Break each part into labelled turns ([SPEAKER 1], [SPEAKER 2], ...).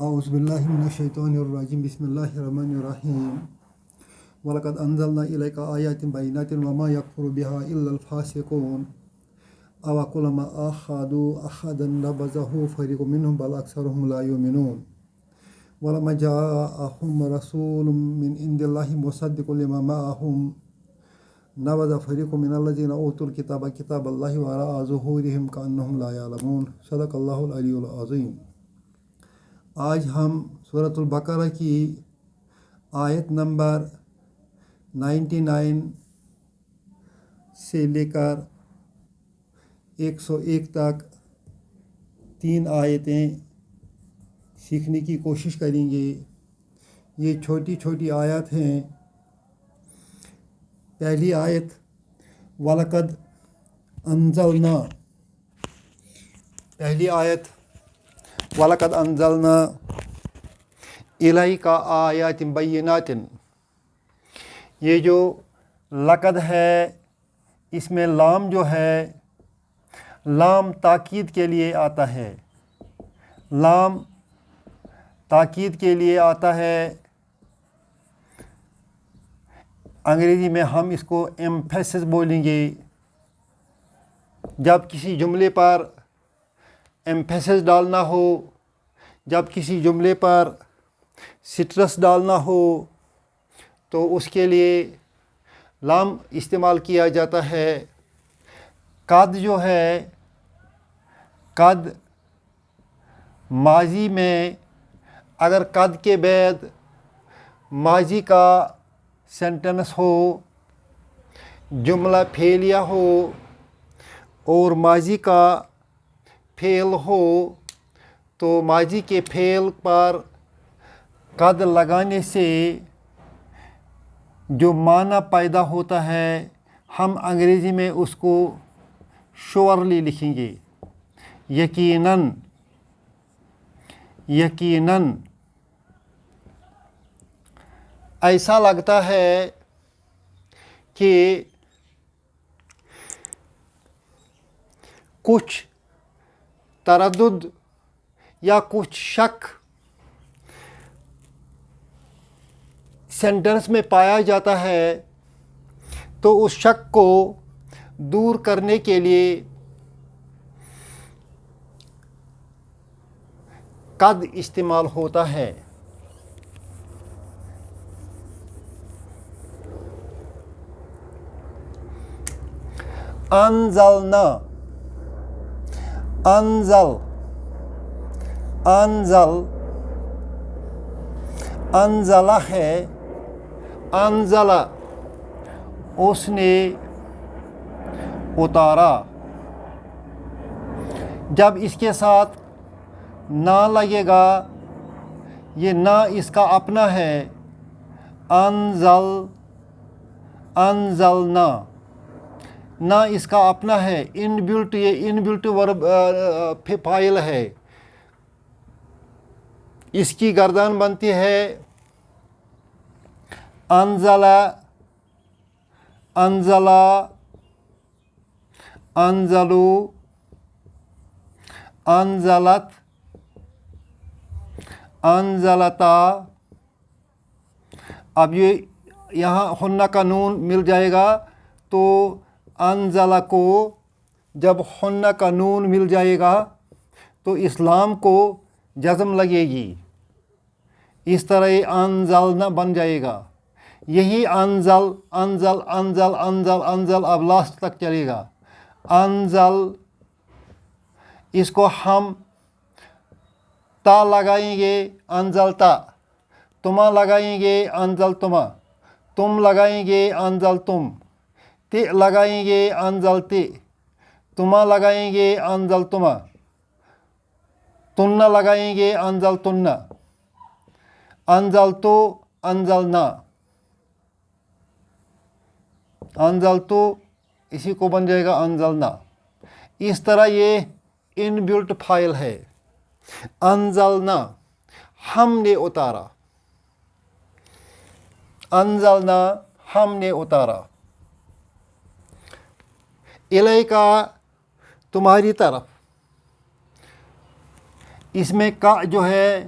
[SPEAKER 1] اعوذ باللہ من الشیطان الرجیم بسم اللہ الرحمن الرحیم وَلَقَدْ أَنزَلْنَا إِلَيْكَ آيَاتٍ بَيِّنَاتٍ وَمَا يَكْفُرُ بِهَا إِلَّا الْفَاسِقُونَ أَوَكُلَّمَا عَاهَدُوا عَهْدًا نَبَذَهُ فَرِيقٌ مِّنْهُمْ بَلْ أَكْثَرُهُمْ لَا يُؤْمِنُونَ وَلَمَّا جَاءَهُمْ رَسُولٌ مِّنْ عِندِ اللَّهِ مُصَدِّقٌ لِمَا مَعَهُمْ نَبَذَ فَرِيقٌ مِّنَ الَّذِينَ أُوتُوا الْكِتَابَ كِتَابَ اللَّهِ وَرَاءَ ظُهُورِهِمْ كَأَنَّهُمْ لَا يَعْلَمُونَ صدق اللہ العلی العظیم۔ آج ہم سورۃ البقرہ کی آیت نمبر 99 سے لے کر 101 تک 3 آیتیں سیکھنے کی کوشش کریں گے۔ یہ چھوٹی چھوٹی آیات ہیں۔ پہلی آیت وَلَقَدْ أَنزَلْنَا، پہلی آیت وَلَقَدْ أَنزَلْنَا إِلَيْكَ آيَاتٍ بَيِّنَاتٍ، یہ جو لقد ہے اس میں لام جو ہے لام تاکید کے لیے آتا ہے، لام تاکید کے لیے آتا ہے۔ انگریزی میں ہم اس کو ایمفیسس بولیں گے۔ جب کسی جملے پر ایمفیسس ڈالنا ہو، جب کسی جملے پر سٹرس ڈالنا ہو تو اس کے لیے لام استعمال کیا جاتا ہے۔ قد جو ہے، قد ماضی میں اگر قد کے بعد ماضی کا سینٹنس ہو، جملہ فعلیہ ہو اور ماضی کا فعل ہو تو ماضی کے فعل پر قد لگانے سے جو معنی پیدا ہوتا ہے ہم انگریزی میں اس کو شورلی لکھیں گے۔ یقیناً، یقیناً ایسا لگتا ہے کہ کچھ تردد یا کچھ شک سینٹنس میں پایا جاتا ہے تو اس شک کو دور کرنے کے لیے قد استعمال ہوتا ہے۔ انزلنا، انزل، انزل، انزلہ ہے، انزلہ اس نے اتارا۔ جب اس کے ساتھ نہ لگے گا، یہ نہ اس کا اپنا ہے، انزل، انزلنا نہ اس کا اپنا ہے، ان بلٹ، یہ ان بلٹ ورب فاعل ہے۔ اس کی گردان بنتی ہے انزلہ، انزلہ، انزلو، انزلت، انزلتا۔ اب یہ یہاں ہنہ کا نون مل جائے گا تو انزلہ کو جب ہنہ کا نون مل جائے گا تو اسلام کو جزم لگے گی، اس طرح یہ انزلنا بن جائے گا۔ یہی انزل، انزل، انزل، انزل، انزل اب لاسٹ تک چلے گا۔ انزل اس کو ہم تا لگائیں گے، انزلتا، تما لگائیں گے، انزلتما، تم لگائیں گے، انزلتم، تے لگائیں گے، انزلتے، تما لگائیں گے، انزلتما، تنہ لگائیں گے، انزلتنہ، انزلتو، انزلنا، انزلتو اسی کو بن جائے گا انزلنا۔ اس طرح یہ ان بلٹ فاعل ہے۔ انزلنا ہم نے اتارا، انزلنا ہم نے اتارا، الیکا تمہاری طرف، اس میں کا جو ہے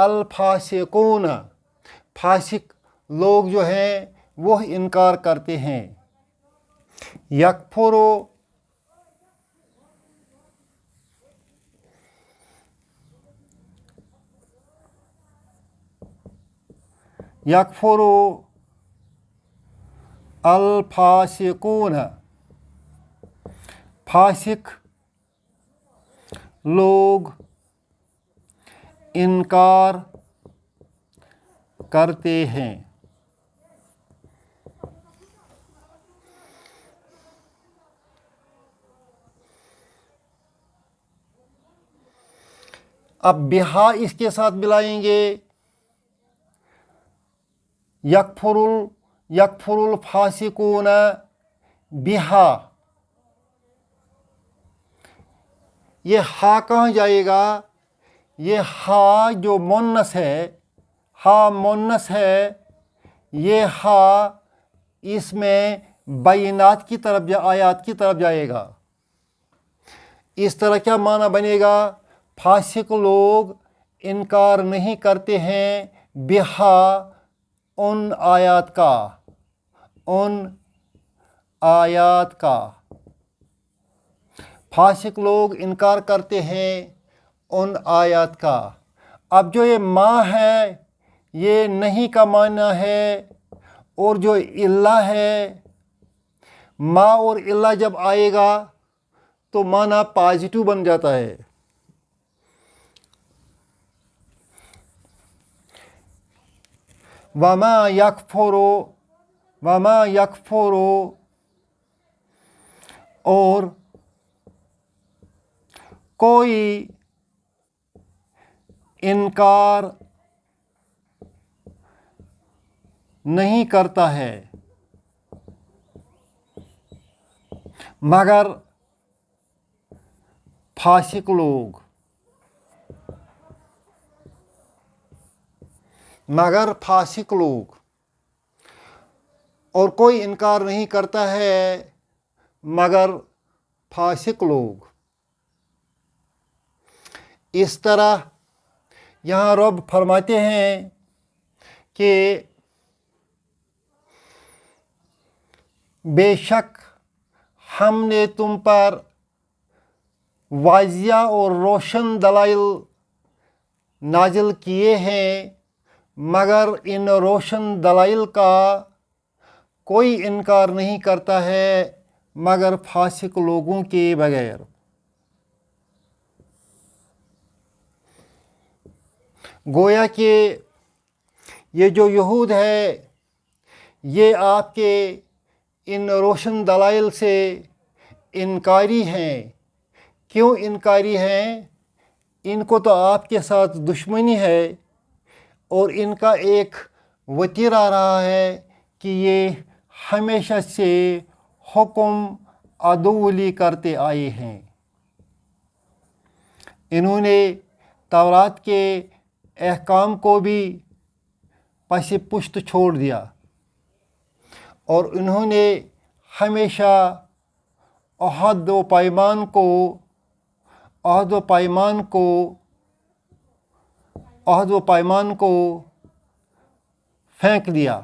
[SPEAKER 1] الفاسقون، فاسق لوگ جو ہیں وہ انکار کرتے ہیں. یکفر الفاسقون، فاسق لوگ انکار کرتے ہیں. اب بہا اس کے ساتھ ملائیں گے. یکفر الفاسقون بہا، یہ ہا کہاں جائے گا؟ یہ ہا جو مونس ہے، ہا مونس ہے، یہ ہا اس میں بینات کی طرف آیات کی طرف جائے گا. اس طرح کیا معنی بنے گا؟ فاسق لوگ انکار نہیں کرتے ہیں بہا، ان آیات کا، ان آیات کا. فاسق لوگ انکار کرتے ہیں ان آیات کا. اب جو یہ ما ہے یہ نہیں کا معنی ہے، اور جو اللہ ہے، ما اور اللہ جب آئے گا تو معنی پازیٹیو بن جاتا ہے. وما یکفر، اور کوئی انکار نہیں کرتا ہے مگر فاسق لوگ، مگر فاسق لوگ، اور کوئی انکار نہیں کرتا ہے مگر فاسق لوگ. اس طرح یہاں رب فرماتے ہیں کہ بے شک ہم نے تم پر واضح اور روشن دلائل نازل کیے ہیں، مگر ان روشن دلائل کا کوئی انکار نہیں کرتا ہے مگر فاسق لوگوں کے بغیر. گویا کہ یہ جو یہود ہے یہ آپ کے ان روشن دلائل سے انکاری ہیں. کیوں انکاری ہیں؟ ان کو تو آپ کے ساتھ دشمنی ہے، اور ان کا ایک وتیرہ رہا ہے کہ یہ ہمیشہ سے حکم عدولی کرتے آئے ہیں. انہوں نے تورات کے احکام کو بھی پس پشت چھوڑ دیا، اور انہوں نے ہمیشہ عہد و پیمان کو پھینک دیا.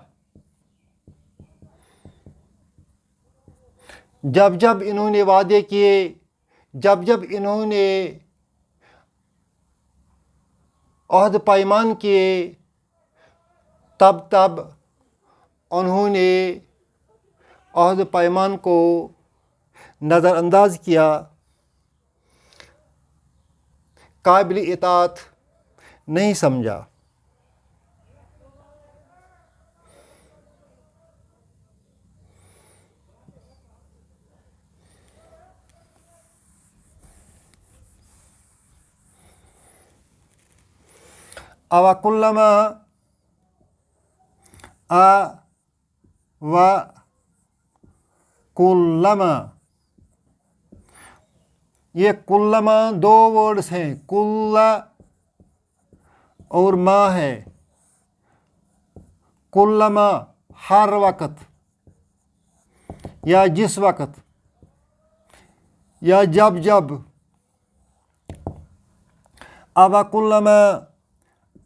[SPEAKER 1] جب جب انہوں نے وعدے کیے، جب جب انہوں نے عہد پیمان کیے، تب تب انہوں نے عہد پیمان کو نظر انداز کیا، قابل اطاعت نہیں سمجھا. یہ کلما دو ورڈز ہیں، کل اور ما ہے. کلما ہر وقت، یا جس وقت، یا جب جب. کلما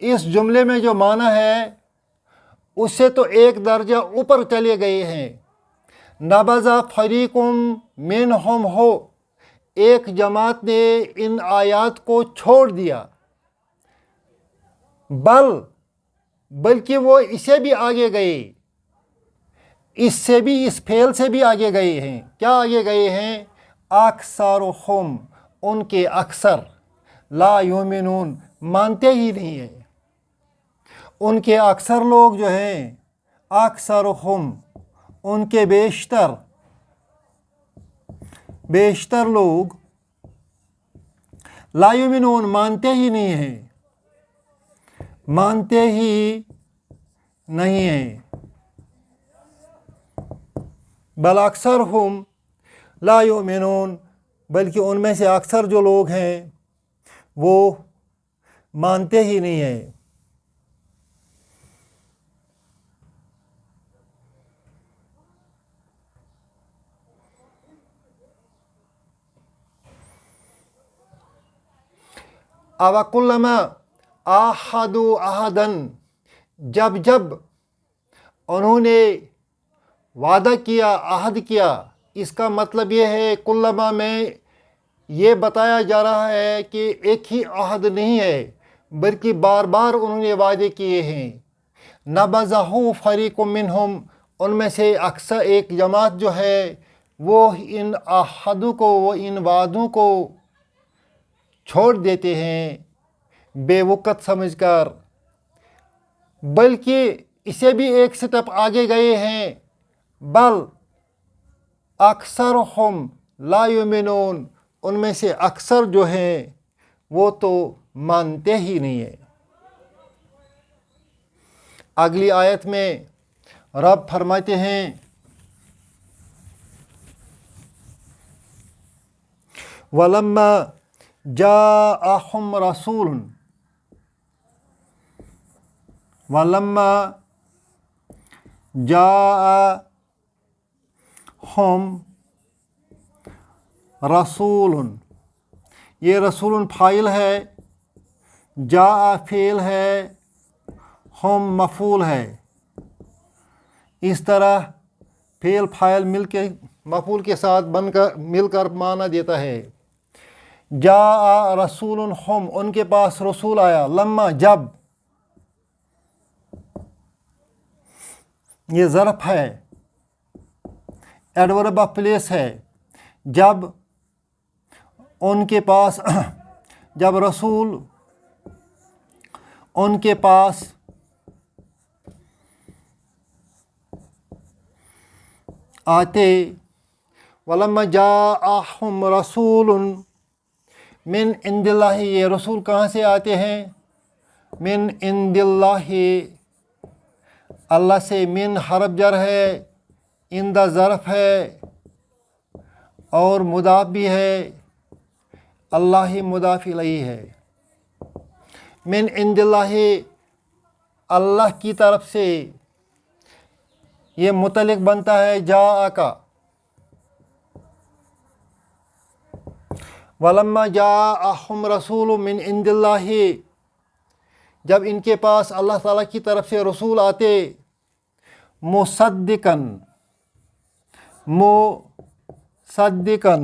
[SPEAKER 1] اس جملے میں جو معنی ہے اس سے تو ایک درجہ اوپر چلے گئے ہیں. نبذ فریقم منہم ہو، ایک جماعت نے ان آیات کو چھوڑ دیا. بلکہ وہ اسے بھی آگے گئے، اس سے بھی، اس فعل سے بھی آگے گئے ہیں. کیا آگے گئے ہیں؟ اکثرہم، ان کے اکثر، لا یؤمنون، مانتے ہی نہیں ہیں. ان کے اکثر لوگ جو ہیں، اکثرہم، ان کے بیشتر لوگ، لا یؤمنون، مانتے ہی نہیں ہیں، مانتے ہی نہیں ہیں. بل اکثرہم لا یؤمنون، بلکہ ان میں سے اکثر جو لوگ ہیں وہ مانتے ہی نہیں ہیں. اوَکُلَّمَا عَاهَدُوا عَهْدًا، جب انہوں نے وعدہ کیا، عہد کیا. اس کا مطلب یہ ہے کلما میں یہ بتایا جا رہا ہے کہ ایک ہی عہد نہیں ہے، بلکہ بار بار انہوں نے وعدے کیے ہیں. نبذہ فریق منہم، ان میں سے اکثر ایک جماعت جو ہے وہ ان عہدوں کو، وہ ان وعدوں کو چھوڑ دیتے ہیں بے وقت سمجھ کر. بلکہ اسے بھی ایک سٹپ آگے گئے ہیں. بل اکثرہم لا یؤمنون، ان میں سے اکثر جو ہیں وہ تو مانتے ہی نہیں ہیں. اگلی آیت میں رب فرماتے ہیں وَلَمَّا جَاءَهُمْ رَسُولٌ، وَلَمَّا جَاءَهُمْ رَسُولٌ، یہ رسول فاعل ہے، جاء فعل ہے، ہم مفعول ہے. اس طرح فعل فاعل مل کے مفعول کے ساتھ مل کر معنی دیتا ہے. جاء رسول، ہم، ان کے پاس رسول آیا. لما، جب، یہ ظرف ہے، ایڈورب آف پلیس ہے. جب ان کے پاس، جب رسول ان کے پاس آتے. ولما جاءہم رسول من عند اللہ، یہ رسول کہاں سے آتے ہیں؟ من عند اللہ، اللہ سے. من حرف جر ہے، عند ظرف ہے اور مضاف بھی ہے، اللہ مضاف الیہ ہے. من عند اللہ، اللہ کی طرف سے. یہ متعلق بنتا ہے جاء کا. ولما جاءہم رسول من عند اللہ، جب ان کے پاس اللہ تعالیٰ کی طرف سے رسول آتے. مصدقاً، مصدقن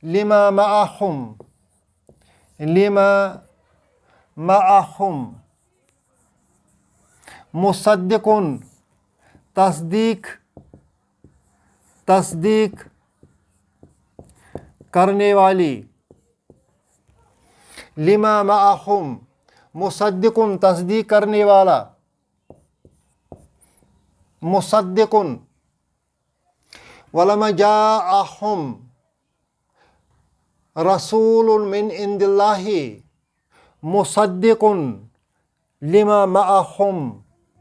[SPEAKER 1] لما معہم، مصدقن، تصدیق کرنے والی. لما معہم، مصدقن، تصدیق کرنے والا. مصدقن. ولما جاءہم رسول من عند اللہ مصدقن لما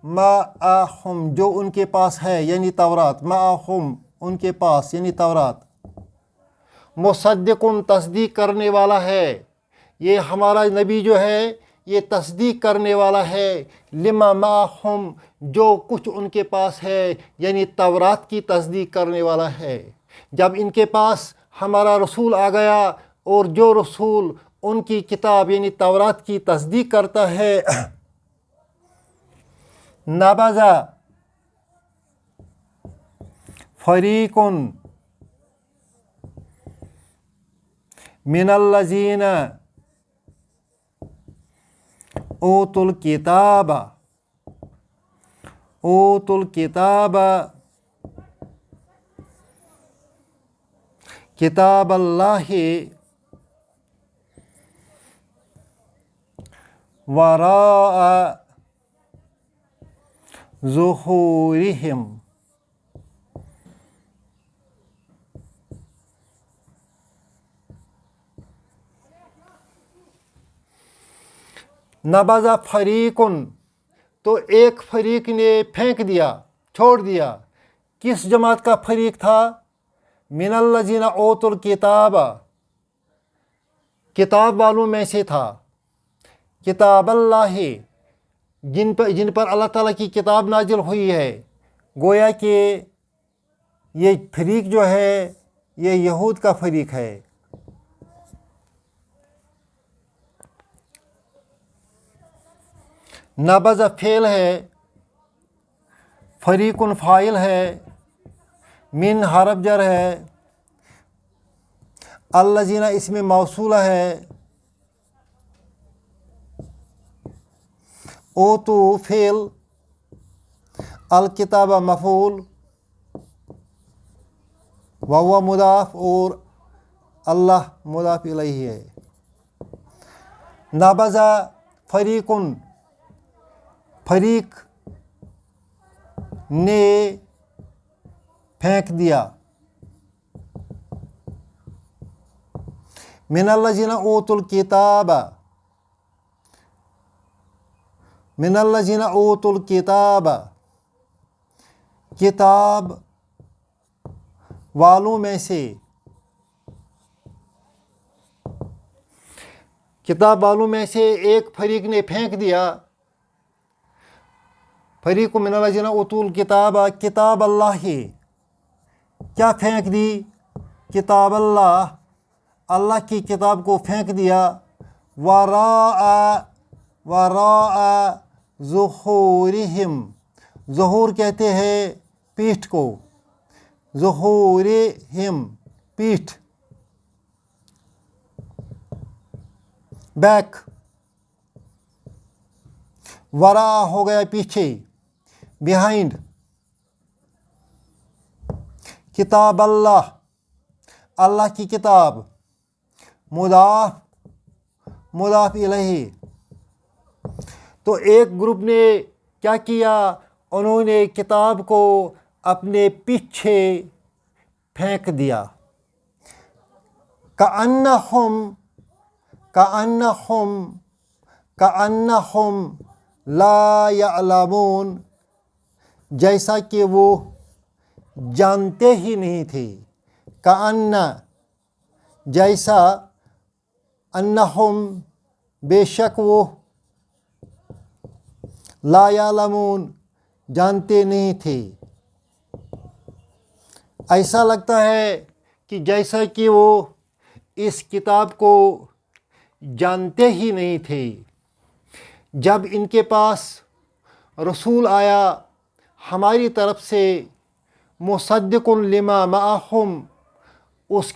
[SPEAKER 1] معہم، جو ان کے پاس ہے یعنی تورات. معہم، ان کے پاس یعنی تورات. مصدقن، تصدیق کرنے والا ہے. یہ ہمارا نبی جو ہے یہ تصدیق کرنے والا ہے. لما معہم، جو کچھ ان کے پاس ہے، یعنی تورات کی تصدیق کرنے والا ہے. جب ان کے پاس
[SPEAKER 2] ہمارا رسول آ گیا اور جو رسول ان کی کتاب یعنی تورات کی تصدیق کرتا ہے نبذ فریق من الذین اوتوا الکتاب کتاب اللہ وراء ظہورہم نبذ فریقن تو ایک فریق نے پھینک دیا چھوڑ دیا. کس جماعت کا فریق تھا؟ من الذین اوتوا الکتاب کتاب والوں میں سے تھا. کتاب اللہ جن پر اللہ تعالیٰ کی کتاب نازل ہوئی ہے. گویا کہ یہ فریق جو ہے یہ یہود کا فریق ہے. نبذ فعل ہے، فریقن فاعل ہے، من حرف جر ہے، الذین اسم موصولہ ہے، اوتو فعل، الکتاب مفعول، وہو مضاف اور اللہ مضاف الیہ ہے. نبذ فریقن فریق نے پھینک دیا. من الذین اوتوا الکتاب من الذین اوتوا الکتاب کتاب والوں میں سے. کتاب والوں میں سے ایک فریق نے پھینک دیا. فریق من الذین اوتوا الکتاب کتاب اللہ کیا پھینک دی؟ کتاب اللہ اللہ کی کتاب کو پھینک دیا. وراء ظہورہم ظہور کہتے ہیں پیٹھ کو. ظہورہم پیٹھ بیک. وراء ہو گیا پیچھے بیہائنڈ. کتاب اللہ اللہ کی کتاب مضاف الیہ. تو ایک گروپ نے کیا کیا؟ انہوں نے کتاب کو اپنے پیچھے پھینک دیا. کأنہم لا یعلمون جیسا کہ وہ جانتے ہی نہیں تھے. کأن جیسا، انہم بے شک وہ، لا یعلمون جانتے نہیں تھے. ایسا لگتا ہے کہ جیسا کہ وہ اس کتاب کو جانتے ہی نہیں تھے. جب ان کے پاس رسول آیا ہماری طرف سے مصدق لما معہم اس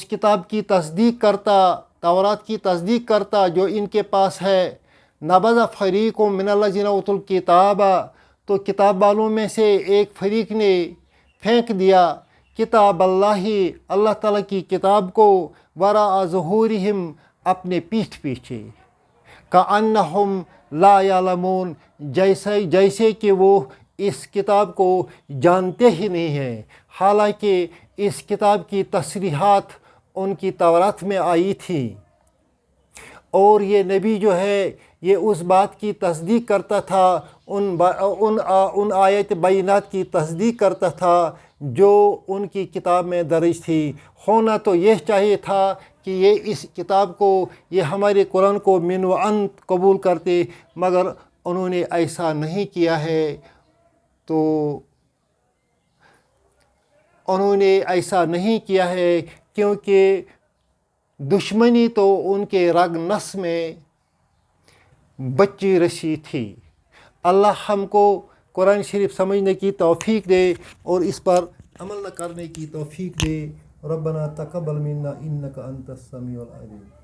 [SPEAKER 2] کتاب کی تصدیق کرتا، تورات کی تصدیق کرتا جو ان کے پاس ہے. نبذ فریق من الذین اوتوا الکتاب تو کتاب والوں میں سے ایک فریق نے پھینک دیا کتاب اللہ اللہ تعالیٰ کی کتاب کو وراء ظہورہم اپنے پیٹھ پیچھے. کأنہم لا یعلمون جیسے کہ وہ اس کتاب کو جانتے ہی نہیں ہیں، حالانکہ اس کتاب کی تصریحات ان کی تورات میں آئی تھی. اور یہ نبی جو ہے یہ اس بات کی تصدیق کرتا تھا، ان آیت بینات کی تصدیق کرتا تھا جو ان کی کتاب میں درج تھی. ہونا تو یہ چاہیے تھا کہ یہ اس کتاب کو، یہ ہمارے قرآن کو من و عن قبول کرتے، مگر انہوں نے ایسا نہیں کیا ہے. تو انہوں نے ایسا نہیں کیا ہے کیونکہ دشمنی تو ان کے رگ نس میں بچی رسی تھی۔ اللہ ہم کو قرآن شریف سمجھنے کی توفیق دے اور اس پر عمل کرنے کی توفیق دے۔ ربنا تقبل منا انک انت السمیع العلیم۔